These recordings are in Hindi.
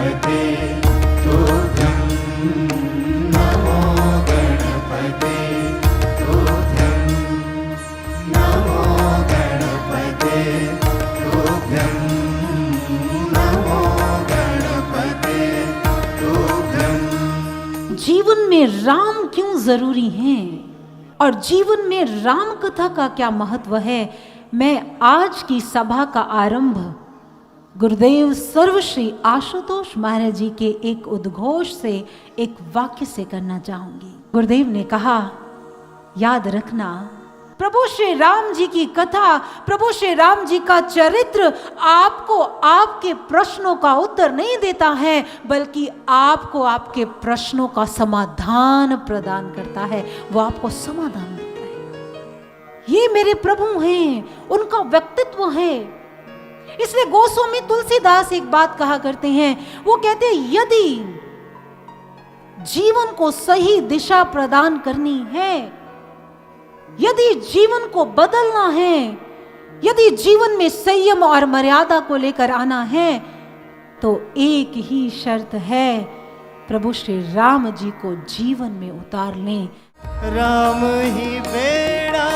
गणपते तुभ्यं नमो गणपते तुभ्यं नमो गणपते तुभ्यं नमो गणपते तुभ्यं। जीवन में राम क्यों जरूरी हैं और जीवन में राम कथा का क्या महत्व है, मैं आज की सभा का आरंभ गुरुदेव सर्वश्री आशुतोष महाराज जी के एक उद्घोष से, एक वाक्य से करना चाहूंगी। गुरुदेव ने कहा, याद रखना प्रभु श्री राम जी की कथा, प्रभु श्री राम जी का चरित्र आपको आपके प्रश्नों का उत्तर नहीं देता है, बल्कि आपको आपके प्रश्नों का समाधान प्रदान करता है। वो आपको समाधान देता है। ये मेरे प्रभु हैं, उनका व्यक्तित्व है। इसलिए गोस्वामी तुलसीदास एक बात कहा करते हैं, वो कहते हैं यदि जीवन को सही दिशा प्रदान करनी है, यदि जीवन को बदलना है, यदि जीवन में संयम और मर्यादा को लेकर आना है, तो एक ही शर्त है, प्रभु श्री राम जी को जीवन में उतार लें। राम ही बेड़ा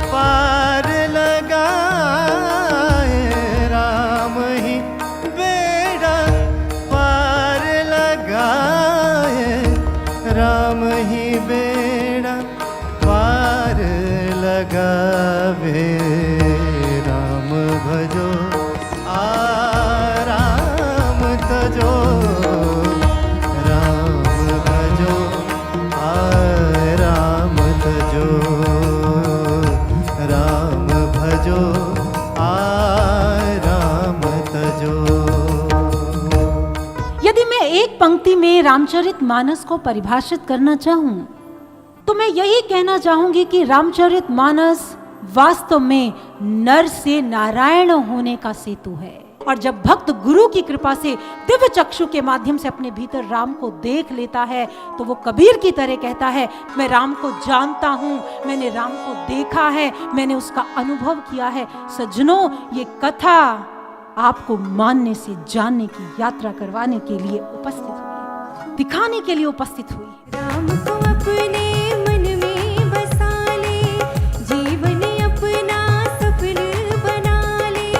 पार लगाए, राम ही बेड़ा पार लगाए, राम ही बेड़ा पार लगावे, राम भजो आराम तजो, राम भजो आराम तजो, राम भजो आराम तजो। यदि मैं एक पंक्ति में रामचरितमानस को परिभाषित करना चाहूं, तो मैं यही कहना चाहूंगी कि रामचरितमानस वास्तव में नर से नारायण होने का सेतु है। और जब भक्त गुरु की कृपा से दिव्य चक्षु के माध्यम से अपने भीतर राम को देख लेता है, तो वो कबीर की तरह कहता है, मैं राम को जानता हूं, मैंने राम को देखा है, मैंने उसका अनुभव किया है। सज्जनों, ये कथा आपको मानने से जानने की यात्रा करवाने के लिए उपस्थित हुई, दिखाने के लिए उपस्थित हुई। राम को अपने मन में बसा ले, जीवन अपना सफल बना ले,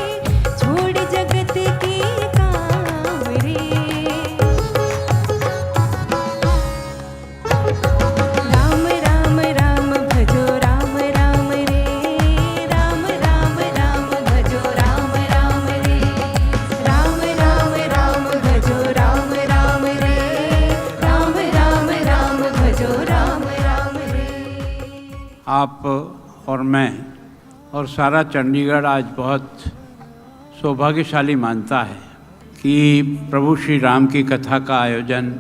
छोड़ जगत के काम रे। राम राम राम भजो राम राम रे, राम राम राम भजो राम राम रे, राम राम राम भजो राम राम रे, राम राम राम भजो राम राम रे। आप और मैं और सारा चंडीगढ़ आज बहुत सौभाग्यशाली मानता है कि प्रभु श्री राम की कथा का आयोजन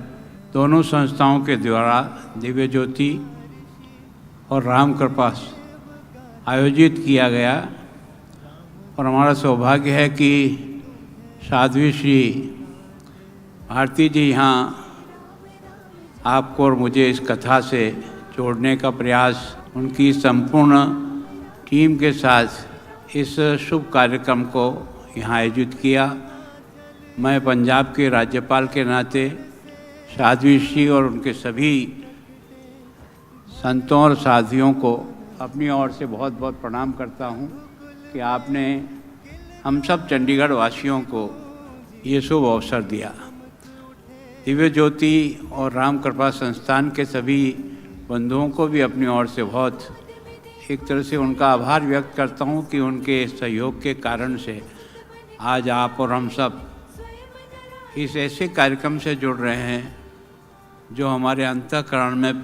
दोनों संस्थाओं के द्वारा दिव्य ज्योति और राम कृपा आयोजित किया गया। और हमारा सौभाग्य है कि साध्वी श्री भारती जी यहाँ आपको और मुझे इस कथा से जोड़ने का प्रयास उनकी संपूर्ण टीम के साथ इस शुभ कार्यक्रम को यहाँ आयोजित किया। मैं पंजाब के राज्यपाल के नाते साध्वी श्री और उनके सभी संतों और साधियों को अपनी ओर से बहुत बहुत प्रणाम करता हूँ कि आपने हम सब चंडीगढ़ वासियों को ये शुभ अवसर दिया। दिव्य ज्योति और राम कृपा संस्थान के सभी बंधुओं को भी अपनी ओर से बहुत एक तरह से उनका आभार व्यक्त करता हूँ कि उनके सहयोग के कारण से आज आप और हम सब इस ऐसे कार्यक्रम से जुड़ रहे हैं जो हमारे अंतःकरण में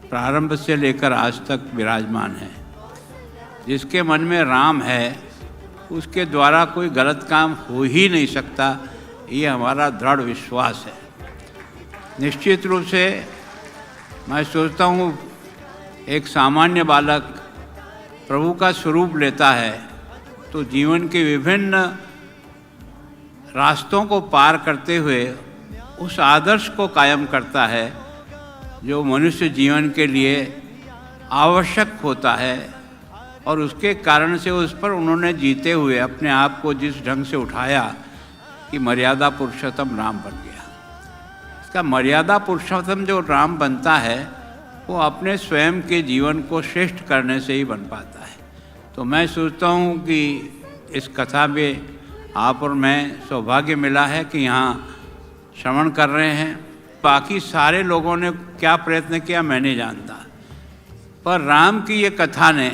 प्रारंभ से लेकर आज तक विराजमान है। जिसके मन में राम है उसके द्वारा कोई गलत काम हो ही नहीं सकता, ये हमारा दृढ़ विश्वास है। निश्चित रूप से मैं सोचता हूँ एक सामान्य बालक प्रभु का स्वरूप लेता है तो जीवन के विभिन्न रास्तों को पार करते हुए उस आदर्श को कायम करता है जो मनुष्य जीवन के लिए आवश्यक होता है। और उसके कारण से उस पर उन्होंने जीते हुए अपने आप को जिस ढंग से उठाया, कि मर्यादा पुरुषोत्तम राम बन गया। इसका मर्यादा पुरुषोत्तम जो राम बनता है वो अपने स्वयं के जीवन को श्रेष्ठ करने से ही बन पाता है। तो मैं सोचता हूँ कि इस कथा में आप और मैं सौभाग्य मिला है कि यहाँ श्रवण कर रहे हैं। बाकी सारे लोगों ने क्या प्रयत्न किया मैं नहीं जानता, पर राम की ये कथा ने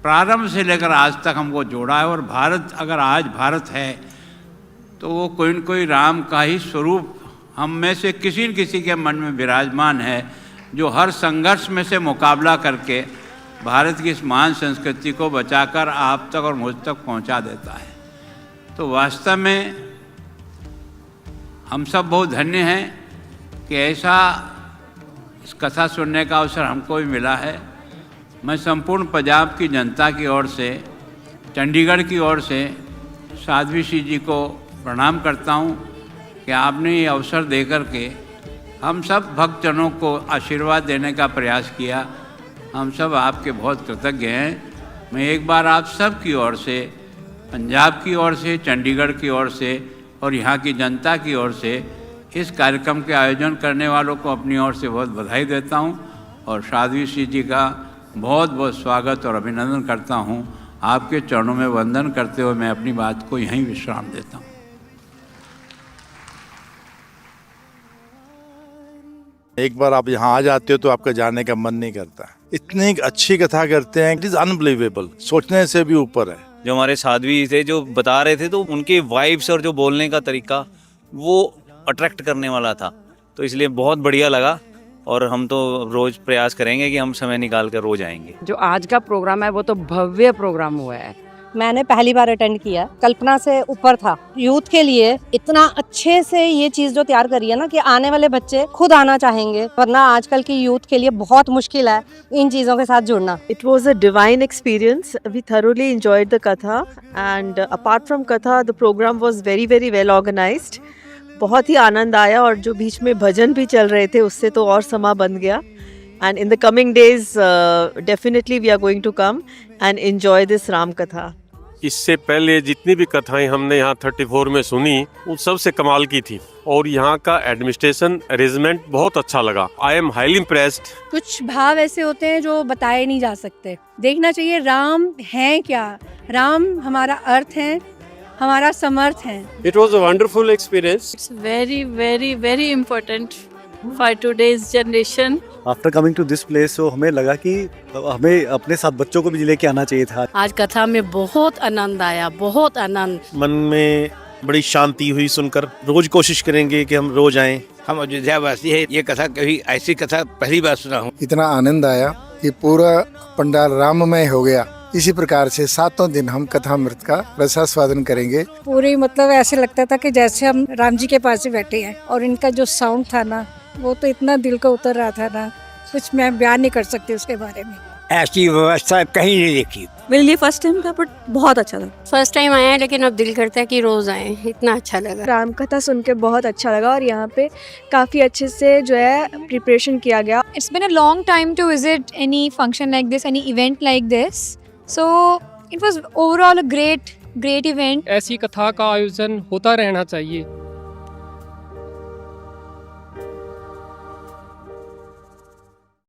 प्रारंभ से लेकर आज तक हमको जोड़ा है। और भारत, अगर आज भारत है तो वो कोई न कोई राम का ही स्वरूप हम में से किसी न किसी के मन में विराजमान है, जो हर संघर्ष में से मुकाबला करके भारत की इस महान संस्कृति को बचाकर आप तक और मुझ तक पहुंचा देता है। तो वास्तव में हम सब बहुत धन्य हैं कि ऐसा इस कथा सुनने का अवसर हमको भी मिला है। मैं संपूर्ण पंजाब की जनता की ओर से, चंडीगढ़ की ओर से साध्वी श्री जी को प्रणाम करता हूँ कि आपने ये अवसर देकर के हम सब भक्तजनों को आशीर्वाद देने का प्रयास किया। हम सब आपके बहुत कृतज्ञ हैं। मैं एक बार आप सब की ओर से, पंजाब की ओर से, चंडीगढ़ की ओर से और यहाँ की जनता की ओर से इस कार्यक्रम के आयोजन करने वालों को अपनी ओर से बहुत बधाई देता हूँ और साध्वी श्री जी का बहुत बहुत स्वागत और अभिनंदन करता हूँ। आपके चरणों में वंदन करते हुए मैं अपनी बात को यहीं विश्राम देता हूँ। एक बार आप यहाँ आ जाते हो तो आपका जाने का मन नहीं करता। इतनी अच्छी कथा करते हैं, इट इज अनबिलीवेबल, सोचने से भी ऊपर है। जो हमारे साध्वी थे जो बता रहे थे, तो उनके वाइब्स और जो बोलने का तरीका वो अट्रैक्ट करने वाला था, तो इसलिए बहुत बढ़िया लगा। और हम तो रोज प्रयास करेंगे कि हम समय निकाल कर रोज आएंगे। जो आज का प्रोग्राम है वो तो भव्य प्रोग्राम हुआ है। मैंने पहली बार अटेंड किया, कल्पना से ऊपर था। यूथ के लिए इतना अच्छे से ये चीज जो तैयार करी है ना कि आने वाले बच्चे खुद आना चाहेंगे, वरना आजकल की यूथ के लिए बहुत मुश्किल है इन चीजों के साथ जुड़ना। It was a divine experience. We thoroughly enjoyed the katha, and apart from katha, the program was very very well organized. बहुत ही आनंद आया और जो बीच में भजन भी चल रहे थे उससे तो और समा बन गया। And in the coming days, definitely we are going to come and enjoy this Ram Katha. इससे पहले जितनी भी कथाएं हमने यहाँ 34 में सुनी उन सबसे कमाल की थी और यहाँ का एडमिनिस्ट्रेशन अरेंजमेंट बहुत अच्छा लगा। I am highly impressed. कुछ भाव ऐसे होते हैं जो बताए नहीं जा सकते। देखना चाहिए राम है क्या। राम हमारा अर्थ है, हमारा समर्थ है। It was a wonderful experience. It's very very very important for today's generation. After coming to this place तो हमें लगा कि हमें अपने साथ बच्चों को भी लेके आना चाहिए था। आज कथा में बहुत आनंद आया, बहुत आनंद। मन में बड़ी शांति हुई सुनकर। रोज कोशिश करेंगे कि हम रोज आएं। हम अयोध्यावासी है, ये कथा कभी ऐसी कथा पहली बार सुना हूँ। इतना आनंद आया कि पूरा पंडाल राममय हो गया। इसी प्रकार से 7 दिन हम कथामृत का रसास्वादन करेंगे। पूरी मतलब ऐसे लगता था कि जैसे हम राम जी के पास ही बैठे हैं। और इनका जो साउंड था ना, वो तो इतना दिल को उतर रहा था ना, कुछ मैं बयान नहीं कर सकती उसके बारे में। ऐसी व्यवस्था कहीं नहीं देखी। मेरे लिए फर्स्ट टाइम था, बट बहुत अच्छा था। फर्स्ट टाइम आया है, लेकिन अब दिल करता है कि रोज आए। इतना अच्छा लगा। राम कथा सुन के बहुत अच्छा लगा और यहाँ पे काफ़ी अच्छे से जो है प्रिपरेशन किया गया। It's been a long time to visit any function like this, any event like this. So it was overall a great event. ऐसी कथा का आयोजन होता रहना चाहिए।